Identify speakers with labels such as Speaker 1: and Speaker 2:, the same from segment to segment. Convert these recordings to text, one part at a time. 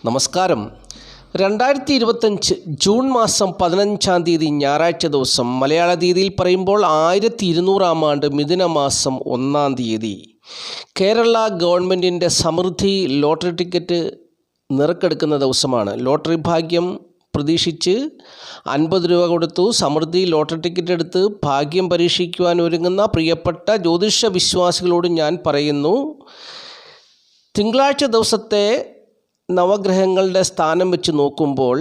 Speaker 1: നമസ്കാരം. 2025 ജൂൺ മാസം 15-ാം തീയതി ഞായറാഴ്ച ദിവസം, മലയാള തീയതിയിൽ പറയുമ്പോൾ 1200-ാം ആണ്ട് മിഥുന മാസം 1-ാം തീയതി കേരള ഗവൺമെൻറ്റിൻ്റെ സമൃദ്ധി ലോട്ടറി ടിക്കറ്റ് നിറക്കെടുക്കുന്ന ദിവസമാണ്. ലോട്ടറി ഭാഗ്യം പ്രതീക്ഷിച്ച് 50 രൂപ കൊടുത്തു സമൃദ്ധി ലോട്ടറി ടിക്കറ്റ് എടുത്ത് ഭാഗ്യം പരീക്ഷിക്കുവാൻ ഒരുങ്ങുന്ന പ്രിയപ്പെട്ട ജ്യോതിഷ വിശ്വാസികളോട് ഞാൻ പറയുന്നു, തിങ്കളാഴ്ച ദിവസത്തെ നവഗ്രഹങ്ങളുടെ സ്ഥാനം വെച്ച് നോക്കുമ്പോൾ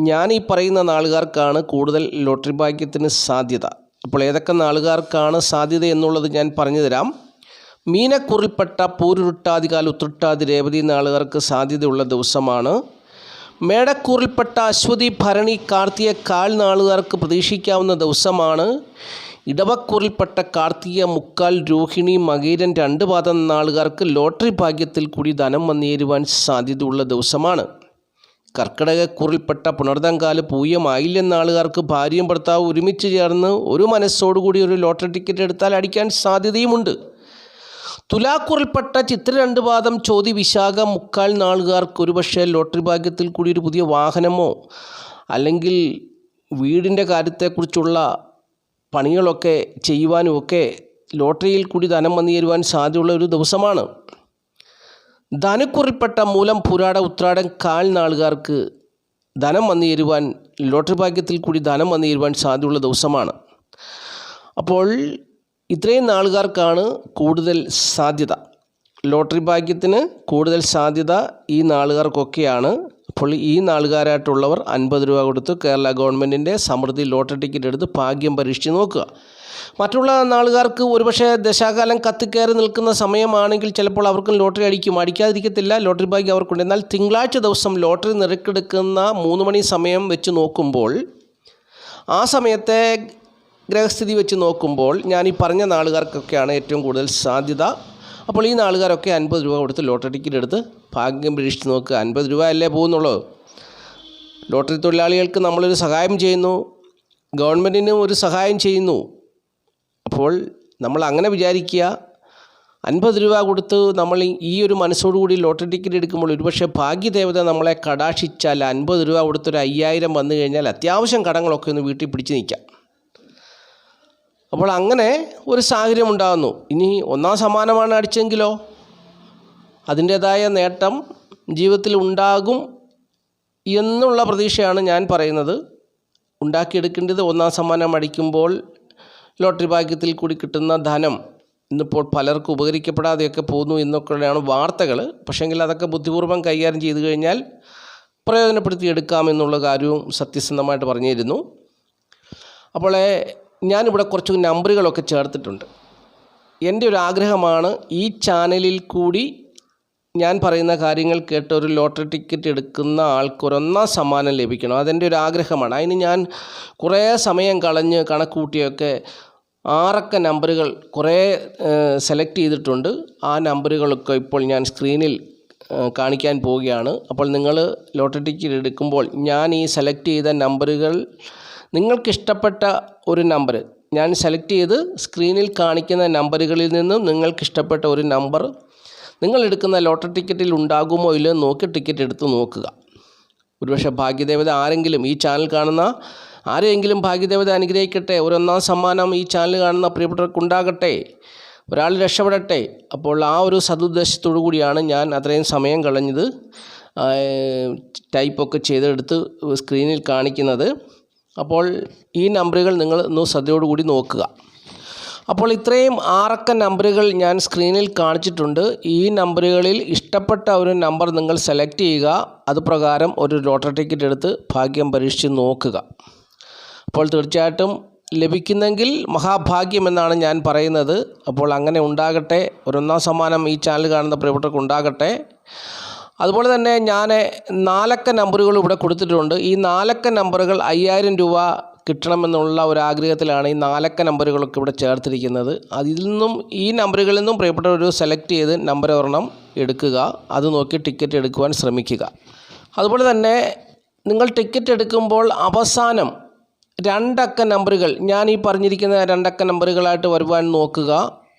Speaker 1: ഞാൻ ഈ പറയുന്ന നാളുകാർക്കാണ് കൂടുതൽ ലോട്ടറി ഭാഗ്യത്തിന് സാധ്യത. അപ്പോൾ ഏതൊക്കെ നാളുകാർക്കാണ് സാധ്യത എന്നുള്ളത് ഞാൻ പറഞ്ഞു തരാം. മീനക്കൂറിൽപ്പെട്ട പൂരുരുട്ടാതികാൽ ഉത്രട്ടാതി രേവതി നാളുകാർക്ക് സാധ്യതയുള്ള ദിവസമാണ്. മേടക്കൂറിൽപ്പെട്ട അശ്വതി ഭരണി കാർത്തിക കാൽ നാളുകാർക്ക് പ്രതീക്ഷിക്കാവുന്ന ദിവസമാണ്. ഇടവക്കൂറിൽപ്പെട്ട കാർത്തിക മുക്കാൽ രോഹിണി മകീരൻ 2 പാദം നാളുകാർക്ക് ലോട്ടറി ഭാഗ്യത്തിൽ കൂടി ധനം വന്നേരുവാൻ സാധ്യതയുള്ള ദിവസമാണ്. കർക്കിടകക്കൂറിൽപ്പെട്ട പുണർതങ്കാല് പൂയം ആയില്യം നാളുകാർക്ക് ഭാര്യയും ഭർത്താവ് ഒരുമിച്ച് ചേർന്ന് ഒരു മനസ്സോടുകൂടി ഒരു ലോട്ടറി ടിക്കറ്റ് എടുത്താൽ അടിക്കാൻ സാധ്യതയുമുണ്ട്. തുലാക്കൂറിൽപ്പെട്ട ചിത്ര 2 പാദം ചോതി വിശാഖ മുക്കാൽ നാളുകാർക്ക് ഒരുപക്ഷെ ലോട്ടറി ഭാഗ്യത്തിൽ കൂടി ഒരു പുതിയ വാഹനമോ അല്ലെങ്കിൽ വീടിൻ്റെ കാര്യത്തെക്കുറിച്ചുള്ള പണികളൊക്കെ ചെയ്യുവാനുമൊക്കെ ലോട്ടറിയിൽ കൂടി ധനം വന്നു തരുവാൻ സാധ്യതയുള്ള ഒരു ദിവസമാണ്. ധനുക്കുറിൽപ്പെട്ട മൂലം പുരാട ഉത്രാടം കാൽ നാളുകാർക്ക് ധനം വന്നു തരുവാൻ ലോട്ടറി ഭാഗ്യത്തിൽ കൂടി ധനം വന്നു തരുവാൻ സാധ്യതയുള്ള ദിവസമാണ്. അപ്പോൾ ഇത്രയും നാളുകാർക്കാണ് കൂടുതൽ സാധ്യത, ലോട്ടറി ഭാഗ്യത്തിന് കൂടുതൽ സാധ്യത ഈ നാളുകാർക്കൊക്കെയാണ്. അപ്പോൾ ഈ നാളുകാരായിട്ടുള്ളവർ 50 രൂപ കൊടുത്ത് കേരള ഗവൺമെൻറ്റിൻ്റെ സമൃദ്ധി ലോട്ടറി ടിക്കറ്റ് എടുത്ത് ഭാഗ്യം പരീക്ഷിച്ച് നോക്കുക. മറ്റുള്ള നാളുകാർക്ക് ഒരുപക്ഷെ ദശാകാലം കത്തിക്കയറി നിൽക്കുന്ന സമയമാണെങ്കിൽ ചിലപ്പോൾ അവർക്കും ലോട്ടറി അടിക്കാതിരിക്കത്തില്ല, ലോട്ടറി ഭാഗ്യം അവർക്കുണ്ട്. എന്നാൽ തിങ്കളാഴ്ച ദിവസം ലോട്ടറി നിറക്കെടുക്കുന്ന 3 മണി സമയം വെച്ച് നോക്കുമ്പോൾ, ആ സമയത്തെ ഗ്രഹസ്ഥിതി വെച്ച് നോക്കുമ്പോൾ ഞാൻ ഈ പറഞ്ഞ നാളുകാർക്കൊക്കെയാണ് ഏറ്റവും കൂടുതൽ സാധ്യത. അപ്പോൾ ഈ നാളുകാരൊക്കെ 50 രൂപ കൊടുത്ത് ലോട്ടറി ടിക്കറ്റ് എടുത്ത് ഭാഗ്യം പരീക്ഷിച്ച് നോക്കുക. 50 രൂപ അല്ലേ പോകുന്നുള്ളൂ. ലോട്ടറി തൊഴിലാളികൾക്ക് നമ്മളൊരു സഹായം ചെയ്യുന്നു, ഗവൺമെൻറ്റിനും ഒരു സഹായം ചെയ്യുന്നു. അപ്പോൾ നമ്മൾ അങ്ങനെ വിചാരിക്കുക, 50 രൂപ കൊടുത്ത് നമ്മൾ ഈ ഒരു മനസ്സോടുകൂടി ലോട്ടറി ടിക്കറ്റ് എടുക്കുമ്പോൾ ഒരുപക്ഷെ ഭാഗ്യദേവത നമ്മളെ കടാക്ഷിച്ചാൽ 50 രൂപ കൊടുത്തൊരു 5000 വന്നു കഴിഞ്ഞാൽ അത്യാവശ്യം കടങ്ങളൊക്കെ ഒന്ന് വീട്ടിൽ പിടിച്ച് നിൽക്കാം. അപ്പോൾ അങ്ങനെ ഒരു സാഹചര്യം ഉണ്ടാകുന്നു. ഇനി 1-ാം സമ്മാനമാണ് അടിച്ചെങ്കിലോ അതിൻ്റേതായ നേട്ടം ജീവിതത്തിൽ ഉണ്ടാകും എന്നുള്ള പ്രതീക്ഷയാണ് ഞാൻ പറയുന്നത്. ഉണ്ടാക്കിയെടുക്കേണ്ടത് 1-ാം സമ്മാനം അടിക്കുമ്പോൾ ലോട്ടറി ഭാഗ്യത്തിൽ കൂടി കിട്ടുന്ന ധനം ഇന്നിപ്പോൾ പലർക്കും ഉപകരിക്കപ്പെടാതെയൊക്കെ പോകുന്നു എന്നൊക്കെയാണ് വാർത്തകൾ. പക്ഷേങ്കിൽ അതൊക്കെ ബുദ്ധിപൂർവ്വം കൈകാര്യം ചെയ്തു കഴിഞ്ഞാൽ പ്രയോജനപ്പെടുത്തിയെടുക്കാമെന്നുള്ള കാര്യവും സത്യസന്ധമായിട്ട് പറഞ്ഞിരുന്നു. അപ്പോൾ ഞാനിവിടെ കുറച്ച് നമ്പറുകളൊക്കെ ചേർത്തിട്ടുണ്ട്. എൻ്റെ ഒരു ആഗ്രഹമാണ് ഈ ചാനലിൽ കൂടി ഞാൻ പറയുന്ന കാര്യങ്ങൾ കേട്ട് ഒരു ലോട്ടറി ടിക്കറ്റ് എടുക്കുന്ന ആൾക്ക് ഒരു 1-ാം സമ്മാനം ലഭിക്കണം. അതെൻ്റെ ഒരു ആഗ്രഹമാണ്. അതിന് ഞാൻ കുറേ സമയം കളഞ്ഞ് കണക്കൂട്ടിയൊക്കെ 6 അക്ക നമ്പറുകൾ കുറേ സെലക്ട് ചെയ്തിട്ടുണ്ട്. ആ നമ്പറുകളൊക്കെ ഇപ്പോൾ ഞാൻ സ്ക്രീനിൽ കാണിക്കാൻ പോവുകയാണ്. അപ്പോൾ നിങ്ങൾ ലോട്ടറി ടിക്കറ്റ് എടുക്കുമ്പോൾ ഞാൻ ഈ സെലക്ട് ചെയ്ത നമ്പറുകൾ, നിങ്ങൾക്കിഷ്ടപ്പെട്ട ഒരു നമ്പർ ഞാൻ സെലക്ട് ചെയ്ത് സ്ക്രീനിൽ കാണിക്കുന്ന നമ്പറുകളിൽ നിന്നും നിങ്ങൾക്കിഷ്ടപ്പെട്ട ഒരു നമ്പർ നിങ്ങളെടുക്കുന്ന ലോട്ടറി ടിക്കറ്റിൽ ഉണ്ടാകുമോ ഇല്ലയോ നോക്കി ടിക്കറ്റ് എടുത്ത് നോക്കുക. ഒരുപക്ഷെ ഭാഗ്യദേവത ആരെങ്കിലും, ഈ ചാനൽ കാണുന്ന ആരെങ്കിലും ഭാഗ്യദേവത അനുഗ്രഹിക്കട്ടെ. ഒരു 1-ാം സമ്മാനം ഈ ചാനൽ കാണുന്ന പ്രിയപ്പെട്ടവർക്കുണ്ടാകട്ടെ, ഒരാൾ രക്ഷപ്പെടട്ടെ. അപ്പോൾ ആ ഒരു സതുദ്ദേശത്തോടു കൂടിയാണ് ഞാൻ അത്രയും സമയം കളഞ്ഞത് ടൈപ്പൊക്കെ ചെയ്തെടുത്ത് സ്ക്രീനിൽ കാണിക്കുന്നത്. അപ്പോൾ ഈ നമ്പറുകൾ നിങ്ങൾ ഒന്ന് ശ്രദ്ധയോടുകൂടി നോക്കുക. അപ്പോൾ ഇത്രയും 6 അക്ക നമ്പറുകൾ ഞാൻ സ്ക്രീനിൽ കാണിച്ചിട്ടുണ്ട്. ഈ നമ്പറുകളിൽ ഇഷ്ടപ്പെട്ട ഒരു നമ്പർ നിങ്ങൾ സെലക്ട് ചെയ്യുക. അതുപ്രകാരം ഒരു ലോട്ടറി ടിക്കറ്റ് എടുത്ത് ഭാഗ്യം പരീക്ഷിച്ച് നോക്കുക. അപ്പോൾ തീർച്ചയായിട്ടും ലഭിക്കുന്നെങ്കിൽ മഹാഭാഗ്യം എന്നാണ് ഞാൻ പറയുന്നത്. അപ്പോൾ അങ്ങനെ ഉണ്ടാകട്ടെ. ഒരു 1-ാം സമ്മാനം ഈ ചാനൽ കാണുന്ന പ്രിയപ്പെട്ടവർക്ക് ഉണ്ടാകട്ടെ. അതുപോലെ തന്നെ ഞാൻ 4 അക്ക നമ്പറുകൾ ഇവിടെ കൊടുത്തിട്ടുണ്ട്. ഈ 4 അക്ക നമ്പറുകൾ 5000 രൂപ കിട്ടണമെന്നുള്ള ഒരു ആഗ്രഹത്തിലാണ് ഈ 4 അക്ക നമ്പറുകളൊക്കെ ഇവിടെ ചേർത്തിരിക്കുന്നത്. അതിൽ നിന്നും ഈ നമ്പറുകളിൽ നിന്നും പ്രിയപ്പെട്ടവർ സെലക്ട് ചെയ്ത് നമ്പർ ഒരെണ്ണം എടുക്കുക. അത് നോക്കി ടിക്കറ്റ് എടുക്കുവാൻ ശ്രമിക്കുക. അതുപോലെ തന്നെ നിങ്ങൾ ടിക്കറ്റ് എടുക്കുമ്പോൾ അവസാനം 2 അക്ക നമ്പറുകൾ, ഞാൻ ഈ പറഞ്ഞിരിക്കുന്ന 2 അക്ക നമ്പറുകളായിട്ട് വരുവാൻ നോക്കുക.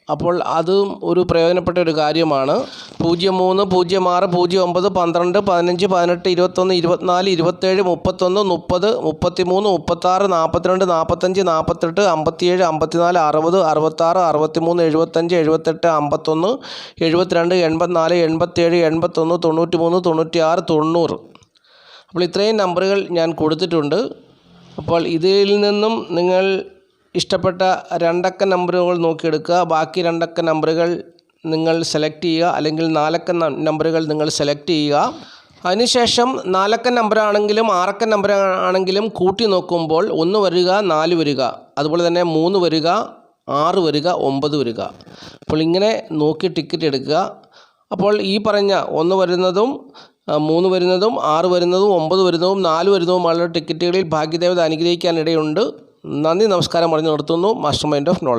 Speaker 1: അപ്പോൾ അതും ഒരു പ്രയോജനപ്പെട്ട ഒരു കാര്യമാണ്. 03, 06, 09, 12, 15, 18, 21, 24, 27, 31, 30, 33, 36, 42, 45, 48, 57, 54, 60, 66, 63, 75, 78, 51, 72, 84, 87, 81, 93, 96, 90. അപ്പോൾ ഇത്രയും നമ്പറുകൾ ഞാൻ കൊടുത്തിട്ടുണ്ട്. അപ്പോൾ ഇതിൽ നിന്നും നിങ്ങൾ ഇഷ്ടപ്പെട്ട 2 അക്ക നമ്പറുകൾ നോക്കിയെടുക്കുക. ബാക്കി 2 അക്ക നമ്പറുകൾ നിങ്ങൾ സെലക്ട് ചെയ്യുക, അല്ലെങ്കിൽ 4 അക്ക നമ്പറുകൾ നിങ്ങൾ സെലക്ട് ചെയ്യുക. അതിനുശേഷം 4 അക്ക നമ്പറാണെങ്കിലും 6 അക്ക നമ്പറാണെങ്കിലും കൂട്ടി നോക്കുമ്പോൾ 1 വരിക, 4 വരിക, അതുപോലെ തന്നെ 3 വരിക, 6 വരിക, 9 വരിക. അപ്പോൾ ഇങ്ങനെ നോക്കി ടിക്കറ്റ് എടുക്കുക. അപ്പോൾ ഈ പറഞ്ഞ 1 വരുന്നതും 3 വരുന്നതും 6 വരുന്നതും 9 വരുന്നതും 4 വരുന്നതുമുള്ള ടിക്കറ്റുകളിൽ ഭാഗ്യദേവത അനുഗ്രഹിക്കാനിടയുണ്ട്. നന്ദി, നമസ്കാരം പറഞ്ഞു നിർത്തുന്നു. Master mind of knowledge.